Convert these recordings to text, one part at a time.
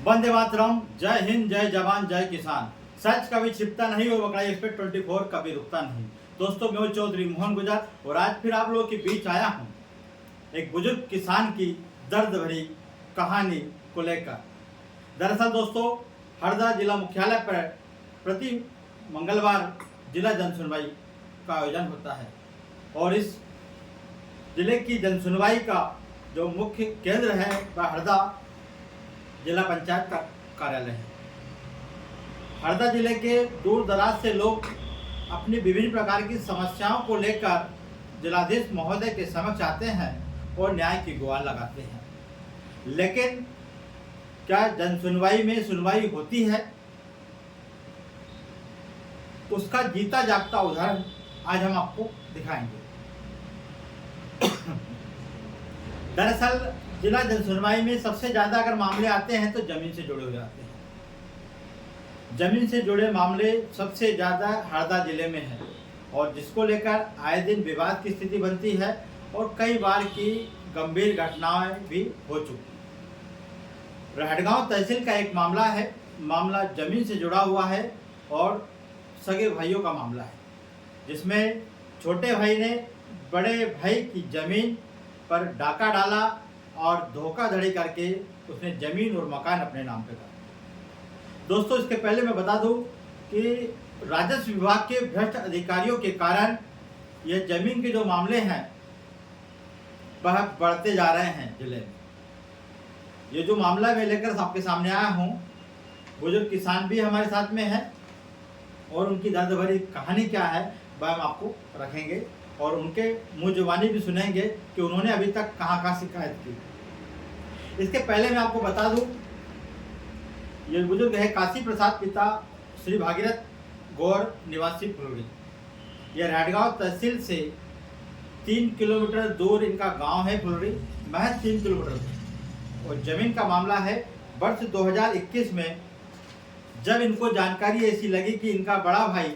वंदे मातरम। जय हिंद, जय जवान, जय किसान। सच कभी छिपता नहीं और बकरा एक्सप्रेस 24 कभी रुकता नहीं। दोस्तों, मैं हूं चौधरी मोहन गुजर और आज फिर आप लोगों के बीच आया हूं एक बुजुर्ग किसान की दर्द भरी कहानी को लेकर। दरअसल दोस्तों, हरदा जिला मुख्यालय पर प्रति मंगलवार जिला जनसुनवाई का आयोजन होता है और इस जिले की जनसुनवाई का जो मुख्य केंद्र है वह हरदा जिला पंचायत का कार्यालय है। हरदा जिले के दूर दराज से लोग अपनी विभिन्न प्रकार की समस्याओं को लेकर जिलाधीश महोदय के समक्ष आते हैं और न्याय की गुहार लगाते हैं। लेकिन क्या जनसुनवाई में सुनवाई होती है? उसका जीता जागता उदाहरण आज हम आपको दिखाएंगे। दरअसल जिला जनसुनवाई में सबसे ज्यादा अगर मामले आते हैं तो जमीन से जुड़े हो जाते हैं। जमीन से जुड़े मामले सबसे ज्यादा हरदा जिले में है और जिसको लेकर आए दिन विवाद की स्थिति बनती है और कई बार की गंभीर घटनाएं भी हो चुकी। रहटगांव तहसील का एक मामला है। मामला जमीन से जुड़ा हुआ है और सगे भाइयों का मामला है, जिसमें छोटे भाई ने बड़े भाई की जमीन पर डाका डाला और धोखाधड़ी करके उसने जमीन और मकान अपने नाम पे कर। दोस्तों, इसके पहले मैं बता दूं कि राजस्व विभाग के भ्रष्ट अधिकारियों के कारण ये जमीन के जो मामले हैं वह बढ़ते जा रहे हैं जिले में। ये जो मामला मैं लेकर आपके सामने आया हूँ, बुजुर्ग किसान भी हमारे साथ में है और उनकी दर्द भरी कहानी क्या है वह हम आपको रखेंगे और उनके मुँह जुबानी भी सुनेंगे कि उन्होंने अभी तक कहाँ शिकायत की। इसके पहले मैं आपको बता दूं, ये बुजुर्ग है काशी प्रसाद, पिता श्री भागीरथ गौर, निवासी फुलड़ी। यह रहटगांव तहसील से 3 किलोमीटर दूर इनका गांव है फुलड़ी, महज 3 किलोमीटर दूर। और जमीन का मामला है वर्ष 2021 में, जब इनको जानकारी ऐसी लगी कि इनका बड़ा भाई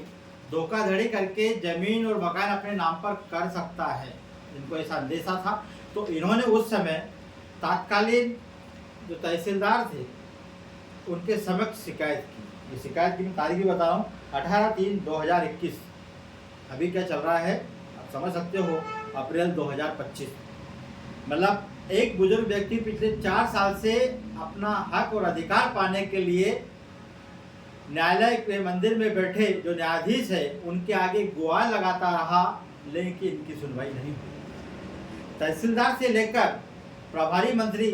धोखाधड़ी करके जमीन और मकान अपने नाम पर कर सकता है, इनको ऐसा अंदेशा था, तो इन्होंने उस समय तात्कालीन जो तहसीलदार थे उनके समक्ष शिकायत की। ये शिकायत की मैं तारीख भी बता रहा हूँ, 18/3/2021। अभी क्या चल रहा है आप समझ सकते हो, अप्रैल 2025। मतलब एक बुजुर्ग व्यक्ति पिछले 4 साल से अपना हक और अधिकार पाने के लिए न्यायालय के मंदिर में बैठे जो न्यायाधीश है उनके आगे गुहार लगाता रहा, लेकिन इनकी सुनवाई नहीं हुई। तहसीलदार से लेकर प्रभारी मंत्री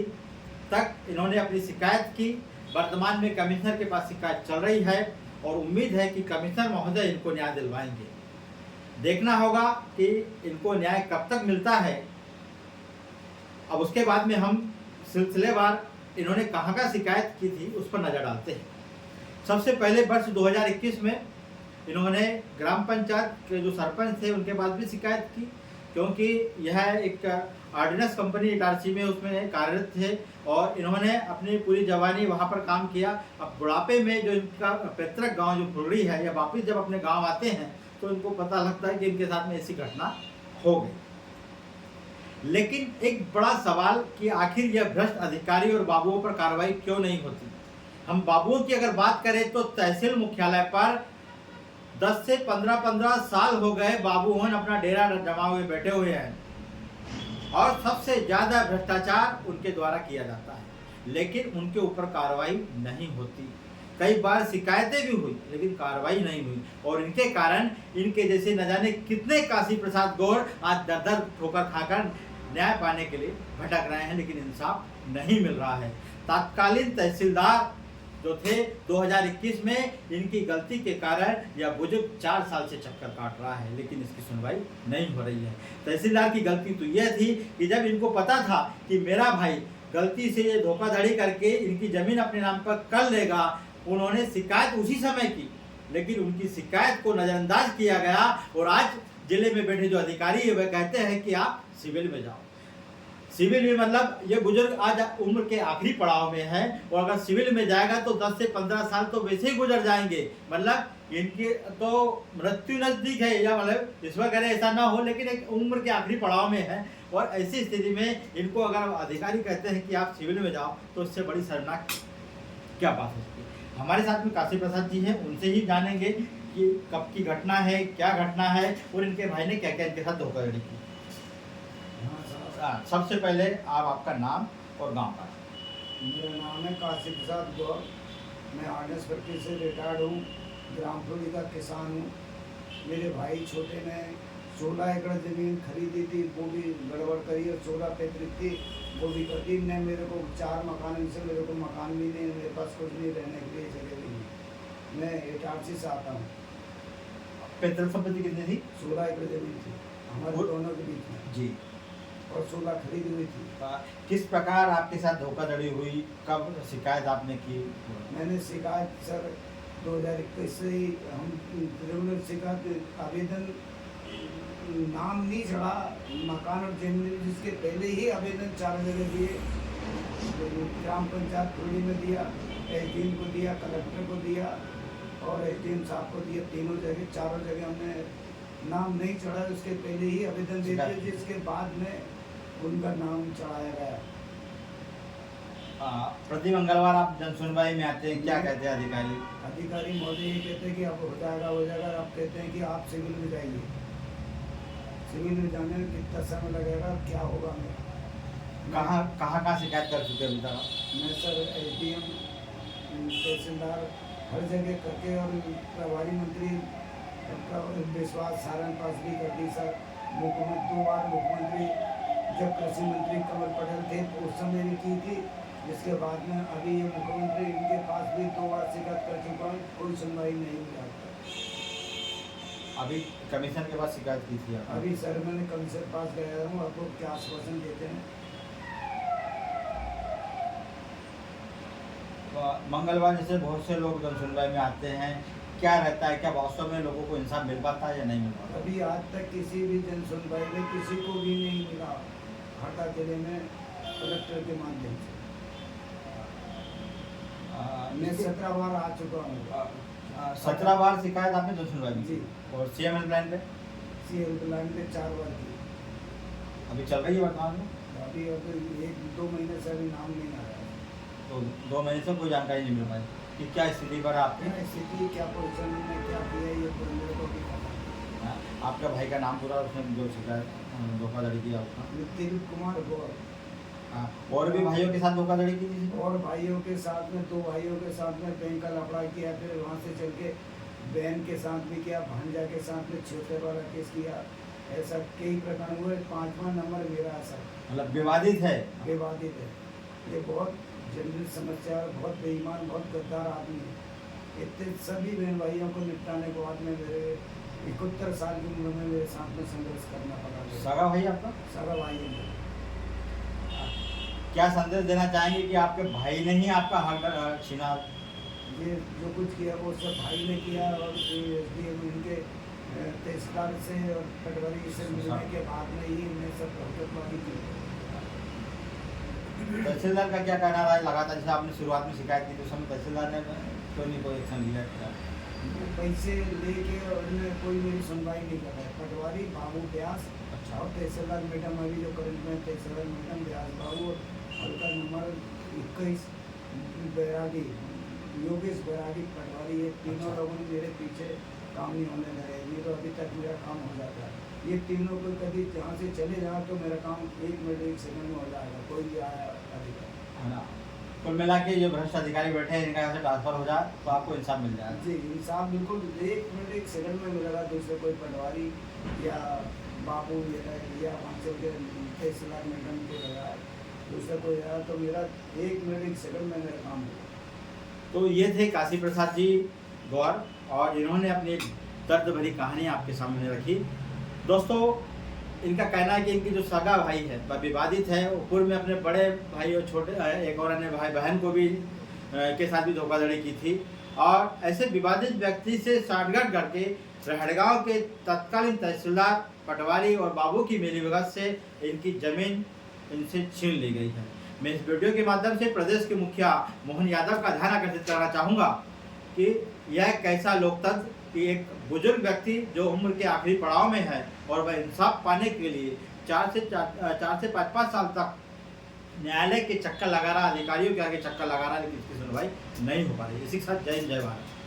तक इन्होंने अपनी शिकायत की। वर्तमान में कमिश्नर के पास शिकायत चल रही है और उम्मीद है कि कमिश्नर महोदय इनको न्याय दिलवाएंगे। देखना होगा कि इनको न्याय कब तक मिलता है। अब उसके बाद में हम सिलसिलेवार इन्होंने कहाँ का शिकायत की थी उस पर नजर डालते हैं। सबसे पहले वर्ष 2021 में इन्होंने ग्राम पंचायत के जो सरपंच थे उनके पास भी शिकायत की, क्योंकि यह एक ऑर्डिनेंस कंपनी इटारसी में उसमें कार्यरत थे और इन्होंने अपनी पूरी जवानी वहाँ पर काम किया। अब बुढ़ापे में जो इनका पैतृक गांव जो फुलड़ी है, या वापिस जब अपने गांव आते हैं तो इनको पता लगता है कि इनके साथ में ऐसी घटना हो गई। लेकिन एक बड़ा सवाल कि आखिर यह भ्रष्ट अधिकारी और बाबुओं पर कार्रवाई क्यों नहीं होती। हम बाबुओं की अगर बात करें तो तहसील मुख्यालय पर 10 से 15 साल हो गए बाबूहन अपना डेरा जमा हुए बैठे हुए हैं और सबसे ज्यादा भ्रष्टाचार उनके द्वारा किया जाता है, लेकिन उनके ऊपर कार्रवाई नहीं होती। कई बार शिकायतें भी हुई लेकिन कार्रवाई नहीं हुई और इनके कारण इनके जैसे न जाने कितने काशी प्रसाद गौर आज दर दर ठोकर खाकर न्याय पाने के लिए भटक रहे हैं, लेकिन इंसाफ नहीं मिल रहा है। तत्कालीन तहसीलदार जो थे 2021 में, इनकी गलती के कारण यह बुजुर्ग 4 साल से चक्कर काट रहा है, लेकिन इसकी सुनवाई नहीं हो रही है। तहसीलदार की गलती तो यह थी कि जब इनको पता था कि मेरा भाई गलती से ये धोखाधड़ी करके इनकी जमीन अपने नाम पर कर लेगा, उन्होंने शिकायत उसी समय की, लेकिन उनकी शिकायत को नजरअंदाज किया गया और आज जिले में बैठे जो अधिकारी है वह कहते हैं कि आप सिविल में जाओ। सिविल में मतलब ये बुजुर्ग आज उम्र के आखिरी पड़ाव में है और अगर सिविल में जाएगा तो 10 से 15 साल तो वैसे ही गुजर जाएंगे। मतलब इनकी तो मृत्यु नजदीक है, या मतलब इस वक्त ऐसा ना हो, लेकिन एक उम्र के आखिरी पड़ाव में है और ऐसी स्थिति में इनको अगर अधिकारी कहते हैं कि आप सिविल में जाओ तो इससे बड़ी शर्मनाक क्या बात हो सकती है। हमारे साथ में काशी प्रसाद जी हैं, उनसे ही जानेंगे कि कब की घटना है, क्या घटना है और इनके भाई ने क्या क्या इनके साथ धोखाधड़ी की। सबसे पहले आप आपका नाम और गांव का। मेरा नाम है काशी प्रसाद गौर। मैं आर्नेस फैक्ट्री से रिटायर्ड हूँ, ग्राम फूली का किसान हूँ। मेरे भाई छोटे ने 16 एकड़ ज़मीन खरीदी थी, वो भी गड़बड़ करी और 16 पैतृक थी, वो भी कर दी। ने मेरे को 4 मकान, इनसे मेरे को मकान भी नहीं, मेरे पास कुछ नहीं, रहने के लिए जगह भी नहीं। मैं इटारसी से आता हूँ। पैतृक संपत्ति कितनी थी? 16 एकड़ ज़मीन थी हमारे दोनों के बीच में जी, और 16 खरीदी हुई थी। किस प्रकार आपके साथ धोखाधड़ी हुई, कब शिकायत आपने की? मैंने शिकायत सर 2021 से ही हम रेगुलर शिकायत आवेदन नाम नहीं चढ़ा मकान और जमीन, जिसके पहले ही आवेदन 4 जगह दिए। ग्राम पंचायत खुली में दिया, एसडीएम को दिया, कलेक्टर को दिया और एसडीएम साहब को दिया। तीनों जगह, चारों जगह हमने नाम नहीं चढ़ा, उसके पहले ही आवेदन दे दिए, जिसके बाद में उनका नाम चढ़ाया गया। प्रति मंगलवार आप जन सुनवाई में आते हैं, क्या कहते हैं अधिकारी? अधिकारी महोदय ये कहते हैं कि अब हो जाएगा, हो जाएगा। आप कहते हैं कि आप सिविल में जाइए। सिविल में जाने में कितना समय लगेगा, क्या होगा मेरा? कहाँ शिकायत कर चुके हैं अभी तक? मैं सर एसडीएम, तहसीलदार, हर जगह करके और प्रभारी मंत्री का विश्वास सारण पास भी कर दी सर। मुख्यमंत्री 2 बार मुख्यमंत्री, जब कृषि मंत्री कमल पटेल थे तो उस समय भी की थी। जिसके बाद में अभी ये मुख्यमंत्री, इनके पास भी 2 बार शिकायत कर चुका हूँ, कोई सुनवाई नहीं हुई आज तक। अभी कमीशन के पास शिकायत की थी आपने? अभी सर मैंने कमीशन पास गया हूँ, आपको क्या आश्वासन देते हैं? मंगलवार जैसे बहुत से लोग जन सुनवाई में आते हैं, क्या रहता है, क्या वास्तव में लोगों को इंसाफ मिल पाता है या नहीं मिल पाता? अभी आज तक किसी भी जन सुनवाई में किसी को भी नहीं मिला। हरदा जिले में कलेक्टर के माध्यम से मैं 17 बार आ चुका हूँ। 17 बार शिकायत आपने जन सुनवाई में जी। और सीएम हेल्पलाइन पे? सीएम हेल्पलाइन पे 4 बार की। अभी चल रही है वर्तमान में? अभी 1-2 महीने से अभी नाम नहीं आया। तो 2 महीने से कोई जानकारी नहीं मिल पाई कि क्या स्थिति पर आपकी? स्थिति क्या पोजिशन में क्या किया, ये तो मेरे को भी पता। आपका भाई का नाम पूरा, उसने जो शिकायत धोखाधड़ी की आपका? नितिन कुमार गौर। और भी भाइयों के साथ धोखाधड़ी की थी? और भाइयों के साथ में 2 भाइयों के साथ में बैंक का लफड़ा किया, फिर वहाँ से चल के बहन के साथ भी किया, भांजा के साथ में 76 वाला केस किया। ऐसा कई प्रकार हुए। 5वां नंबर मेरा है सर। मतलब विवादित है? विवादित है। ये बहुत जटिल समस्या है, बहुत बेईमान, बहुत गद्दार आदमी है। इतने सभी बहन भाइयों को निपटाने के बाद में मेरे 71 साल की उम्र में मेरे साथ में संघर्ष करना पड़ा। सगा भाई आपका? सगा भाई है। क्या संदेश देना चाहेंगे कि आपके भाई ने ही आपका हक छीना? ये जो कुछ किया वो सब भाई ने किया और एसडीएम इनके तहसीलदार से और पटवारी से मिलने के बाद में ही इनने सब हरकतबाजी की। तहसीलदार का क्या कहना रहा है? लगातार जैसे आपने शुरुआत में शिकायत की तो उस समय तहसीलदार ने क्यों नहीं कोई एक्शन लिया? पैसे लेके और इन्हें कोई मेरी सुनवाई नहीं कर रहा है। पटवारी बाबू व्यास और तहसीलदार मैडम, अभी जो करंट में तहसीलदार मैडम व्यास बाबू, हल्का नंबर 21 बैरागी, योगेश बैरागी पटवारी, ये तीनों लोगों ने मेरे पीछे काम नहीं होने लगे। नहीं तो अभी तक मेरा काम हो जाता है। ये तीनों को कभी जहाँ से चले जाए तो मेरा काम 1 मिनट 1 सेकंड में हो जाएगा। कोई भी आया अधिकारी है ना? कुल मिला के जो भ्रष्ट अधिकारी बैठे हैं इनका यहाँ से ट्रांसफर हो जाए तो आपको इंसाफ मिल जाएगा? जी, इंसाफ बिल्कुल 1 मिनट 1 सेकंड में मिलेगा। दूसरे कोई पटवारी या बाबू या वहाँ से तहसीलदार मैडम के लगा, दूसरा कोई आया तो मेरा 1 मिनट 1 सेकंड में मेरा काम होगा। तो ये थे काशी प्रसाद जी गौर और इन्होंने अपनी दर्द भरी कहानी आपके सामने रखी। दोस्तों, इनका कहना है कि इनकी जो सगा भाई है वह विवादित है। वो पूर्व में अपने बड़े भाई और छोटे एक और अन्य भाई बहन को भी के साथ भी धोखाधड़ी की थी और ऐसे विवादित व्यक्ति से साठगांठ करके रहड़गांव के तत्कालीन तहसीलदार, पटवारी और बाबू की मिलीभगत से इनकी जमीन इनसे छीन ली गई है। मैं इस वीडियो के माध्यम से प्रदेश के मुखिया मोहन यादव का ध्यान आकर्षित करना चाहूँगा कि यह कैसा लोकतंत्र कि एक बुजुर्ग व्यक्ति जो उम्र के आखिरी पड़ाव में है और वह इंसाफ पाने के लिए 4 से 5 साल तक न्यायालय के चक्कर लगा रहा, अधिकारियों के आगे चक्कर लगा रहा, लेकिन इसकी सुनवाई नहीं हो पा रही। इसी के साथ जय हिंद, जय भारत।